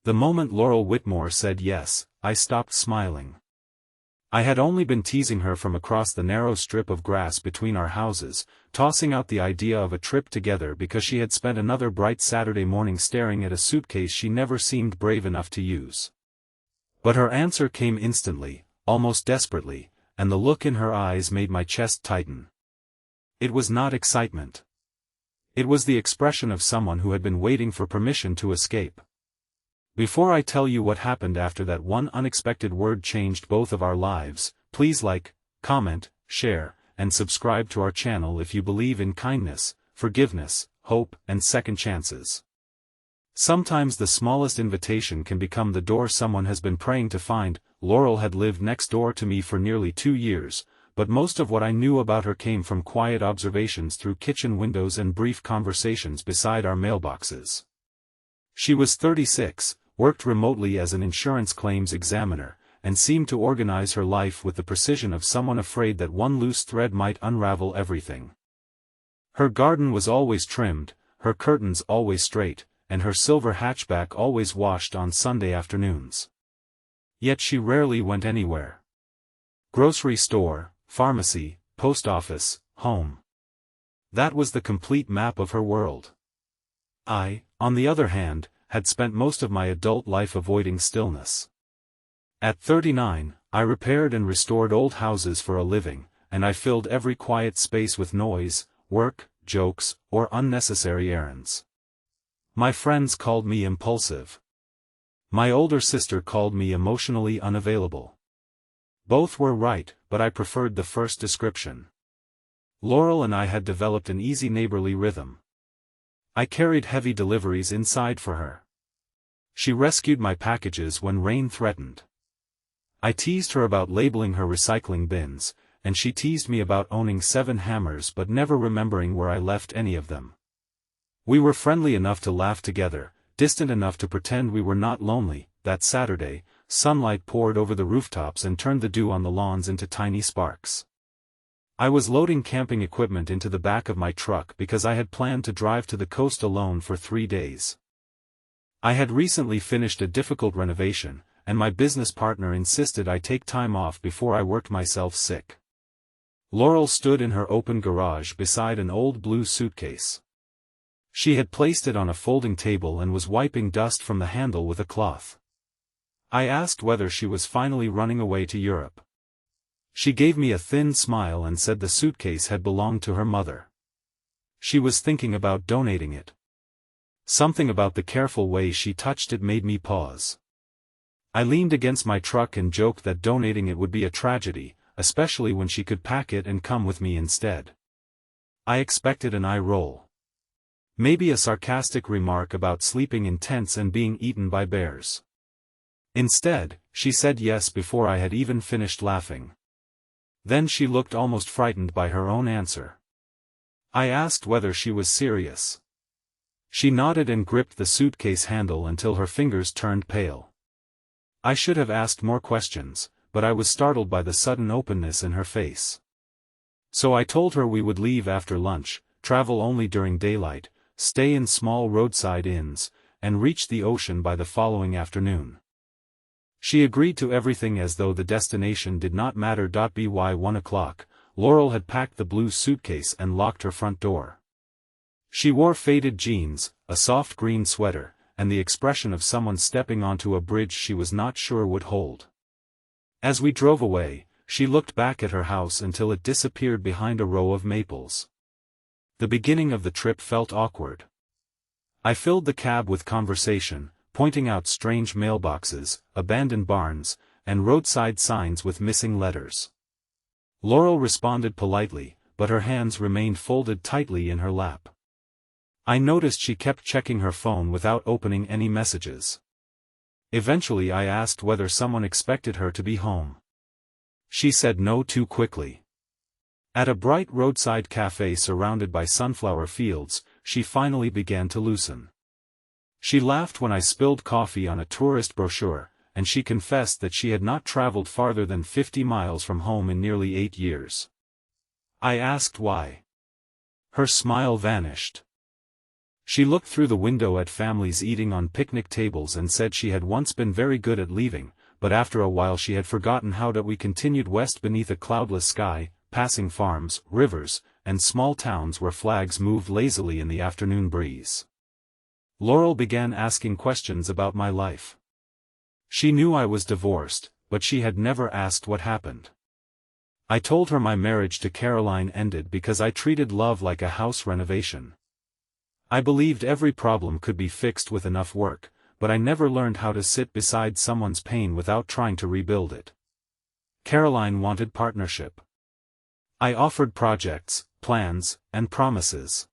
The moment Laurel Whitmore said yes, I stopped smiling. I had only been teasing her from across the narrow strip of grass between our houses, tossing out the idea of a trip together because she had spent another bright Saturday morning staring at a suitcase she never seemed brave enough to use. But her answer came instantly, almost desperately, and the look in her eyes made my chest tighten. It was not excitement. It was the expression of someone who had been waiting for permission to escape. Before I tell you what happened after that one unexpected word changed both of our lives, please like, comment, share, and subscribe to our channel if you believe in kindness, forgiveness, hope, and second chances. Sometimes the smallest invitation can become the door someone has been praying to find. Laurel had lived next door to me for nearly 2 years, but most of what I knew about her came from quiet observations through kitchen windows and brief conversations beside our mailboxes. She was 36, worked remotely as an insurance claims examiner, and seemed to organize her life with the precision of someone afraid that one loose thread might unravel everything. Her garden was always trimmed, her curtains always straight, and her silver hatchback always washed on Sunday afternoons. Yet she rarely went anywhere. Grocery store, pharmacy, post office, home. That was the complete map of her world. I, on the other hand, had spent most of my adult life avoiding stillness. At 39, I repaired and restored old houses for a living, and I filled every quiet space with noise, work, jokes, or unnecessary errands. My friends called me impulsive. My older sister called me emotionally unavailable. Both were right, but I preferred the first description. Laurel and I had developed an easy neighborly rhythm. I carried heavy deliveries inside for her. She rescued my packages when rain threatened. I teased her about labeling her recycling bins, and she teased me about owning 7 hammers but never remembering where I left any of them. We were friendly enough to laugh together, distant enough to pretend we were not lonely. That Saturday, sunlight poured over the rooftops and turned the dew on the lawns into tiny sparks. I was loading camping equipment into the back of my truck because I had planned to drive to the coast alone for 3 days. I had recently finished a difficult renovation, and my business partner insisted I take time off before I worked myself sick. Laurel stood in her open garage beside an old blue suitcase. She had placed it on a folding table and was wiping dust from the handle with a cloth. I asked whether she was finally running away to Europe. She gave me a thin smile and said the suitcase had belonged to her mother. She was thinking about donating it. Something about the careful way she touched it made me pause. I leaned against my truck and joked that donating it would be a tragedy, especially when she could pack it and come with me instead. I expected an eye roll. Maybe a sarcastic remark about sleeping in tents and being eaten by bears. Instead, she said yes before I had even finished laughing. Then she looked almost frightened by her own answer. I asked whether she was serious. She nodded and gripped the suitcase handle until her fingers turned pale. I should have asked more questions, but I was startled by the sudden openness in her face. So I told her we would leave after lunch, travel only during daylight, stay in small roadside inns, and reach the ocean by the following afternoon. She agreed to everything as though the destination did not matter. By 1 o'clock, Laurel had packed the blue suitcase and locked her front door. She wore faded jeans, a soft green sweater, and the expression of someone stepping onto a bridge she was not sure would hold. As we drove away, she looked back at her house until it disappeared behind a row of maples. The beginning of the trip felt awkward. I filled the cab with conversation, pointing out strange mailboxes, abandoned barns, and roadside signs with missing letters. Laurel responded politely, but her hands remained folded tightly in her lap. I noticed she kept checking her phone without opening any messages. Eventually I asked whether someone expected her to be home. She said no too quickly. At a bright roadside cafe surrounded by sunflower fields, she finally began to loosen. She laughed when I spilled coffee on a tourist brochure, and she confessed that she had not traveled farther than 50 miles from home in nearly 8 years. I asked why. Her smile vanished. She looked through the window at families eating on picnic tables and said she had once been very good at leaving, but after a while she had forgotten how to. We continued west beneath a cloudless sky, passing farms, rivers, and small towns where flags moved lazily in the afternoon breeze. Laurel began asking questions about my life. She knew I was divorced, but she had never asked what happened. I told her my marriage to Caroline ended because I treated love like a house renovation. I believed every problem could be fixed with enough work, but I never learned how to sit beside someone's pain without trying to rebuild it. Caroline wanted partnership. I offered projects, plans, and promises.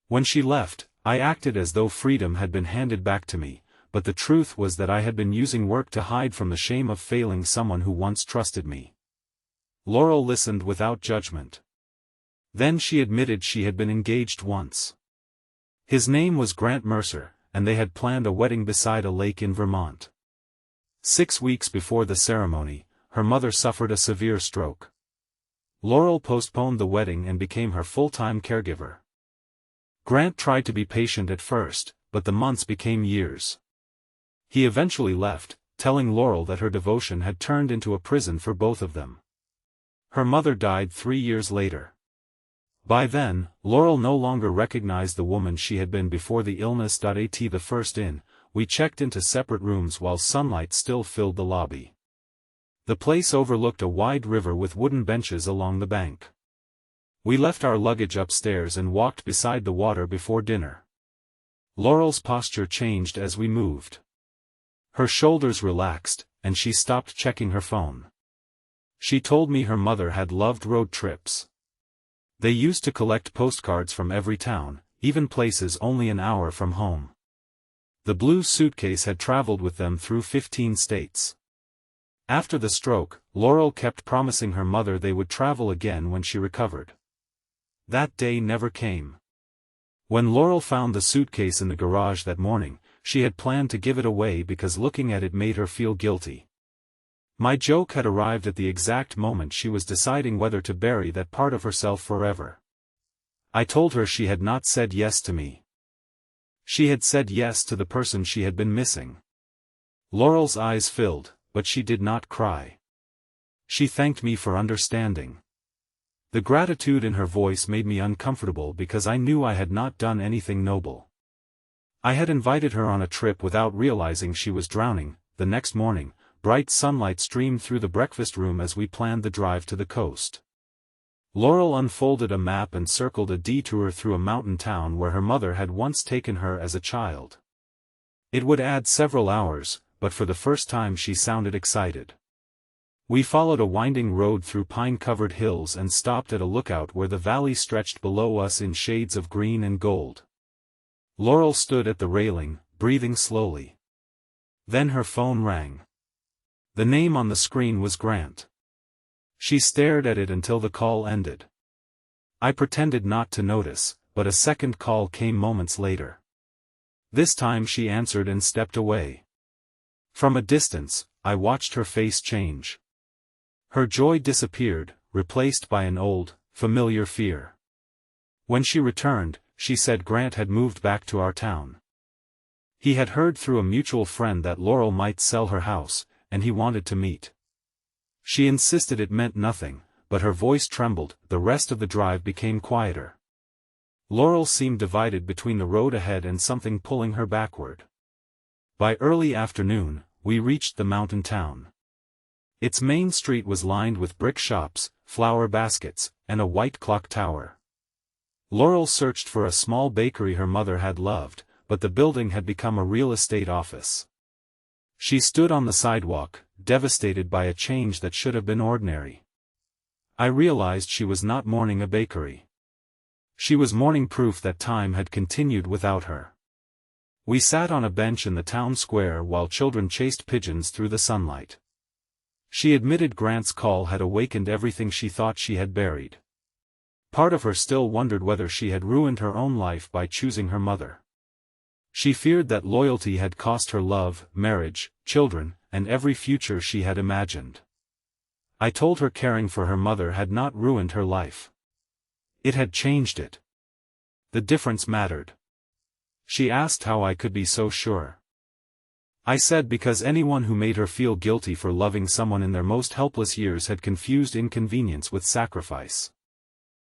When she left, I acted as though freedom had been handed back to me, but the truth was that I had been using work to hide from the shame of failing someone who once trusted me. Laurel listened without judgment. Then she admitted she had been engaged once. His name was Grant Mercer, and they had planned a wedding beside a lake in Vermont. 6 weeks before the ceremony, her mother suffered a severe stroke. Laurel postponed the wedding and became her full-time caregiver. Grant tried to be patient at first, but the months became years. He eventually left, telling Laurel that her devotion had turned into a prison for both of them. Her mother died 3 years later. By then, Laurel no longer recognized the woman she had been before the illness. At the first inn, we checked into separate rooms while sunlight still filled the lobby. The place overlooked a wide river with wooden benches along the bank. We left our luggage upstairs and walked beside the water before dinner. Laurel's posture changed as we moved. Her shoulders relaxed, and she stopped checking her phone. She told me her mother had loved road trips. They used to collect postcards from every town, even places only an hour from home. The blue suitcase had traveled with them through 15 states. After the stroke, Laurel kept promising her mother they would travel again when she recovered. That day never came. When Laurel found the suitcase in the garage that morning, she had planned to give it away because looking at it made her feel guilty. My joke had arrived at the exact moment she was deciding whether to bury that part of herself forever. I told her she had not said yes to me. She had said yes to the person she had been missing. Laurel's eyes filled, but she did not cry. She thanked me for understanding. The gratitude in her voice made me uncomfortable because I knew I had not done anything noble. I had invited her on a trip without realizing she was drowning. The next morning, bright sunlight streamed through the breakfast room as we planned the drive to the coast. Laurel unfolded a map and circled a detour through a mountain town where her mother had once taken her as a child. It would add several hours, but for the first time she sounded excited. We followed a winding road through pine-covered hills and stopped at a lookout where the valley stretched below us in shades of green and gold. Laurel stood at the railing, breathing slowly. Then her phone rang. The name on the screen was Grant. She stared at it until the call ended. I pretended not to notice, but a second call came moments later. This time she answered and stepped away. From a distance, I watched her face change. Her joy disappeared, replaced by an old, familiar fear. When she returned, she said Grant had moved back to our town. He had heard through a mutual friend that Laurel might sell her house, and he wanted to meet. She insisted it meant nothing, but her voice trembled. The rest of the drive became quieter. Laurel seemed divided between the road ahead and something pulling her backward. By early afternoon, we reached the mountain town. Its main street was lined with brick shops, flower baskets, and a white clock tower. Laurel searched for a small bakery her mother had loved, but the building had become a real estate office. She stood on the sidewalk, devastated by a change that should have been ordinary. I realized she was not mourning a bakery. She was mourning proof that time had continued without her. We sat on a bench in the town square while children chased pigeons through the sunlight. She admitted Grant's call had awakened everything she thought she had buried. Part of her still wondered whether she had ruined her own life by choosing her mother. She feared that loyalty had cost her love, marriage, children, and every future she had imagined. I told her caring for her mother had not ruined her life. It had changed it. The difference mattered. She asked how I could be so sure. I said because anyone who made her feel guilty for loving someone in their most helpless years had confused inconvenience with sacrifice.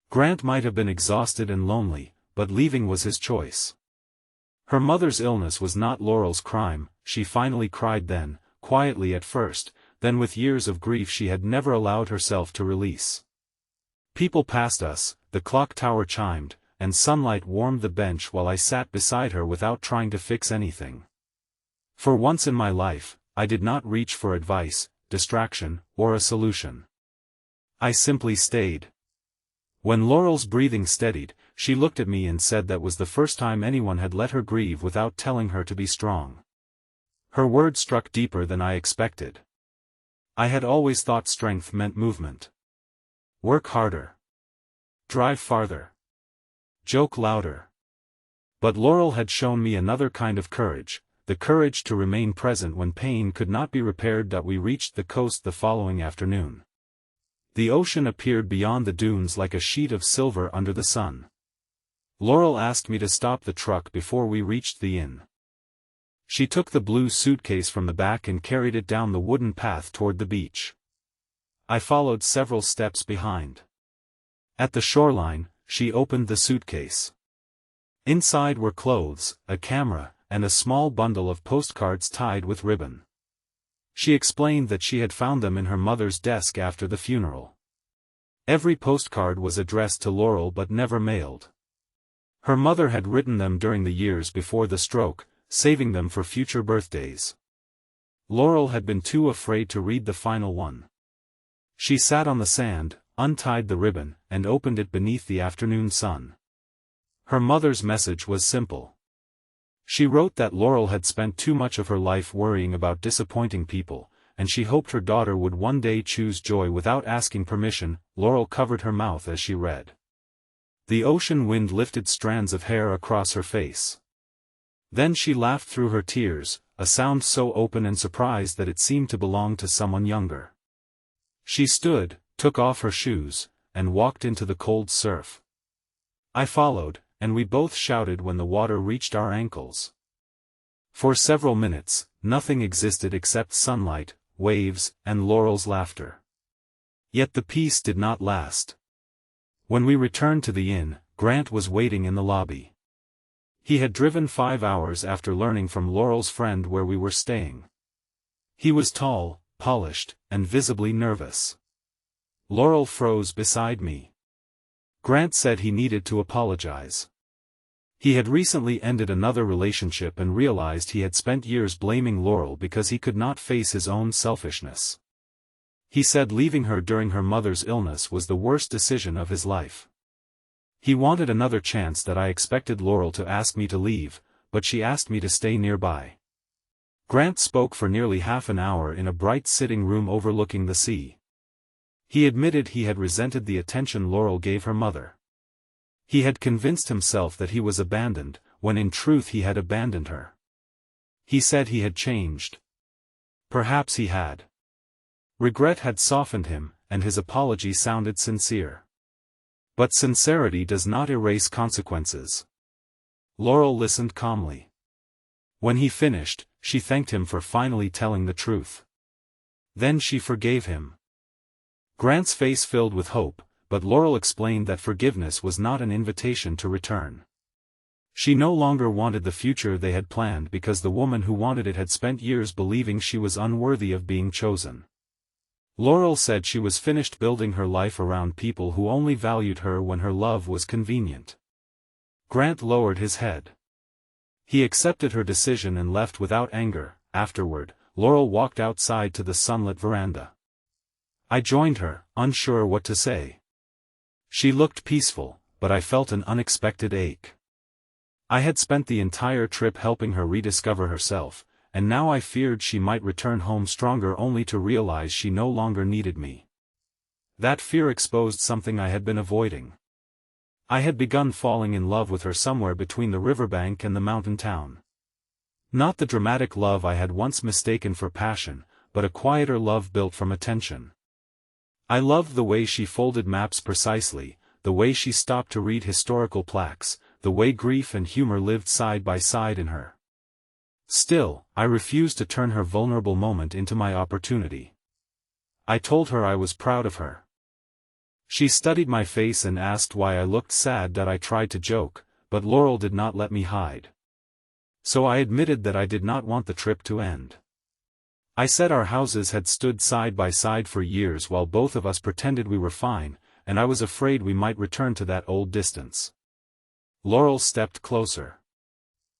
Grant might have been exhausted and lonely, but leaving was his choice. Her mother's illness was not Laurel's crime, she finally cried then, quietly at first, then with years of grief she had never allowed herself to release. People passed us, the clock tower chimed, and sunlight warmed the bench while I sat beside her without trying to fix anything. For once in my life, I did not reach for advice, distraction, or a solution. I simply stayed. When Laurel's breathing steadied, she looked at me and said that was the first time anyone had let her grieve without telling her to be strong. Her words struck deeper than I expected. I had always thought strength meant movement. Work harder. Drive farther. Joke louder. But Laurel had shown me another kind of courage, the courage to remain present when pain could not be repaired. We reached the coast the following afternoon. The ocean appeared beyond the dunes like a sheet of silver under the sun. Laurel asked me to stop the truck before we reached the inn. She took the blue suitcase from the back and carried it down the wooden path toward the beach. I followed several steps behind. At the shoreline, she opened the suitcase. Inside were clothes, a camera, and a small bundle of postcards tied with ribbon. She explained that she had found them in her mother's desk after the funeral. Every postcard was addressed to Laurel but never mailed. Her mother had written them during the years before the stroke, saving them for future birthdays. Laurel had been too afraid to read the final one. She sat on the sand, untied the ribbon, and opened it beneath the afternoon sun. Her mother's message was simple. She wrote that Laurel had spent too much of her life worrying about disappointing people, and she hoped her daughter would one day choose joy without asking permission. Laurel covered her mouth as she read. The ocean wind lifted strands of hair across her face. Then she laughed through her tears, a sound so open and surprised that it seemed to belong to someone younger. She stood, took off her shoes, and walked into the cold surf. I followed, and we both shouted when the water reached our ankles. For several minutes, nothing existed except sunlight, waves, and Laurel's laughter. Yet the peace did not last. When we returned to the inn, Grant was waiting in the lobby. He had driven 5 hours after learning from Laurel's friend where we were staying. He was tall, polished, and visibly nervous. Laurel froze beside me. Grant said he needed to apologize. He had recently ended another relationship and realized he had spent years blaming Laurel because he could not face his own selfishness. He said leaving her during her mother's illness was the worst decision of his life. He wanted another chance. That I expected Laurel to ask me to leave, but she asked me to stay nearby. Grant spoke for nearly half an hour in a bright sitting room overlooking the sea. He admitted he had resented the attention Laurel gave her mother. He had convinced himself that he was abandoned, when in truth he had abandoned her. He said he had changed. Perhaps he had. Regret had softened him, and his apology sounded sincere. But sincerity does not erase consequences. Laurel listened calmly. When he finished, she thanked him for finally telling the truth. Then she forgave him. Grant's face filled with hope, but Laurel explained that forgiveness was not an invitation to return. She no longer wanted the future they had planned because the woman who wanted it had spent years believing she was unworthy of being chosen. Laurel said she was finished building her life around people who only valued her when her love was convenient. Grant lowered his head. He accepted her decision and left without anger. Afterward, Laurel walked outside to the sunlit veranda. I joined her, unsure what to say. She looked peaceful, but I felt an unexpected ache. I had spent the entire trip helping her rediscover herself, and now I feared she might return home stronger only to realize she no longer needed me. That fear exposed something I had been avoiding. I had begun falling in love with her somewhere between the riverbank and the mountain town. Not the dramatic love I had once mistaken for passion, but a quieter love built from attention. I loved the way she folded maps precisely, the way she stopped to read historical plaques, the way grief and humor lived side by side in her. Still, I refused to turn her vulnerable moment into my opportunity. I told her I was proud of her. She studied my face and asked why I looked sad. That I tried to joke, but Laurel did not let me hide. So I admitted that I did not want the trip to end. I said our houses had stood side by side for years while both of us pretended we were fine, and I was afraid we might return to that old distance. Laurel stepped closer.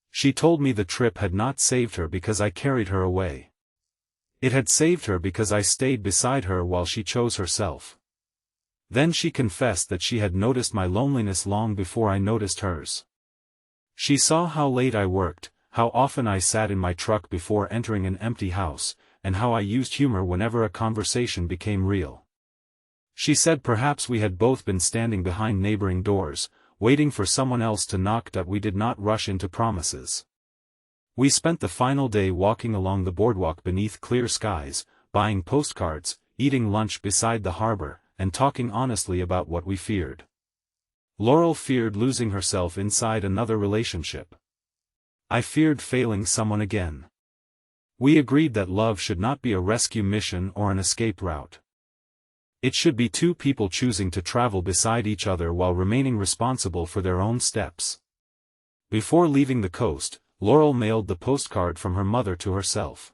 She told me the trip had not saved her because I carried her away. It had saved her because I stayed beside her while she chose herself. Then she confessed that she had noticed my loneliness long before I noticed hers. She saw how late I worked, how often I sat in my truck before entering an empty house, and how I used humor whenever a conversation became real. She said perhaps we had both been standing behind neighboring doors, waiting for someone else to knock. That we did not rush into promises. We spent the final day walking along the boardwalk beneath clear skies, buying postcards, eating lunch beside the harbor, and talking honestly about what we feared. Laurel feared losing herself inside another relationship. I feared failing someone again. We agreed that love should not be a rescue mission or an escape route. It should be two people choosing to travel beside each other while remaining responsible for their own steps. Before leaving the coast, Laurel mailed the postcard from her mother to herself.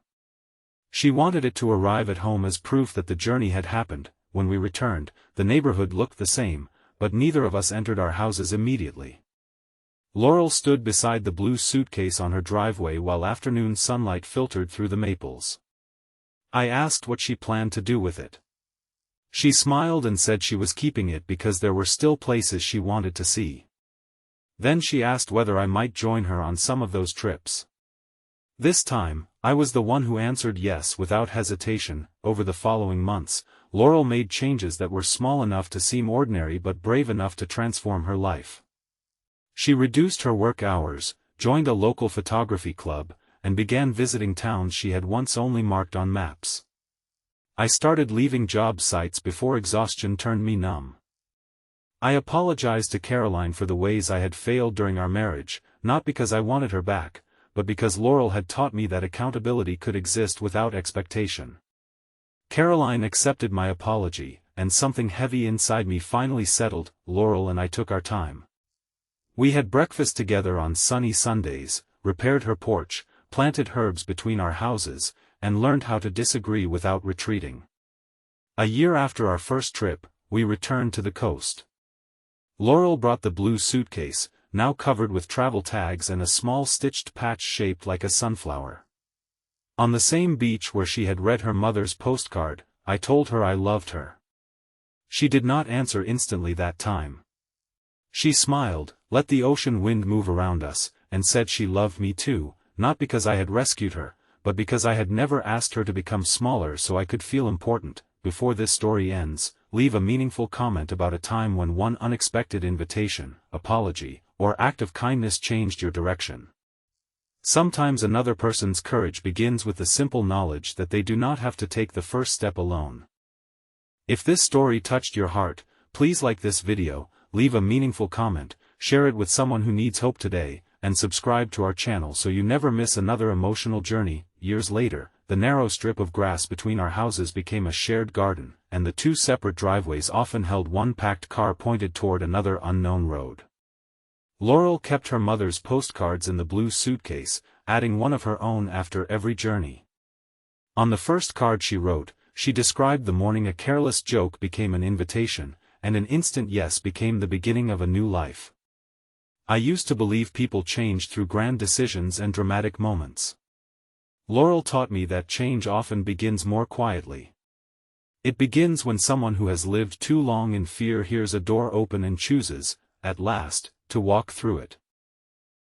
She wanted it to arrive at home as proof that the journey had happened. When we returned, the neighborhood looked the same, but neither of us entered our houses immediately. Laurel stood beside the blue suitcase on her driveway while afternoon sunlight filtered through the maples. I asked what she planned to do with it. She smiled and said she was keeping it because there were still places she wanted to see. Then she asked whether I might join her on some of those trips. This time, I was the one who answered yes without hesitation. Over the following months, Laurel made changes that were small enough to seem ordinary but brave enough to transform her life. She reduced her work hours, joined a local photography club, and began visiting towns she had once only marked on maps. I started leaving job sites before exhaustion turned me numb. I apologized to Caroline for the ways I had failed during our marriage, not because I wanted her back, but because Laurel had taught me that accountability could exist without expectation. Caroline accepted my apology, and something heavy inside me finally settled. Laurel and I took our time. We had breakfast together on sunny Sundays, repaired her porch, planted herbs between our houses, and learned how to disagree without retreating. A year after our first trip, we returned to the coast. Laurel brought the blue suitcase, now covered with travel tags and a small stitched patch shaped like a sunflower. On the same beach where she had read her mother's postcard, I told her I loved her. She did not answer instantly that time. She smiled, let the ocean wind move around us, and said she loved me too, not because I had rescued her, but because I had never asked her to become smaller so I could feel important. Before this story ends, leave a meaningful comment about a time when one unexpected invitation, apology, or act of kindness changed your direction. Sometimes another person's courage begins with the simple knowledge that they do not have to take the first step alone. If this story touched your heart, please like this video, leave a meaningful comment, share it with someone who needs hope today, and subscribe to our channel so you never miss another emotional journey. Years later, the narrow strip of grass between our houses became a shared garden, and the two separate driveways often held one packed car pointed toward another unknown road. Laurel kept her mother's postcards in the blue suitcase, adding one of her own after every journey. On the first card she wrote, she described the morning a careless joke became an invitation, and an instant yes became the beginning of a new life. I used to believe people changed through grand decisions and dramatic moments. Laurel taught me that change often begins more quietly. It begins when someone who has lived too long in fear hears a door open and chooses, at last, to walk through it.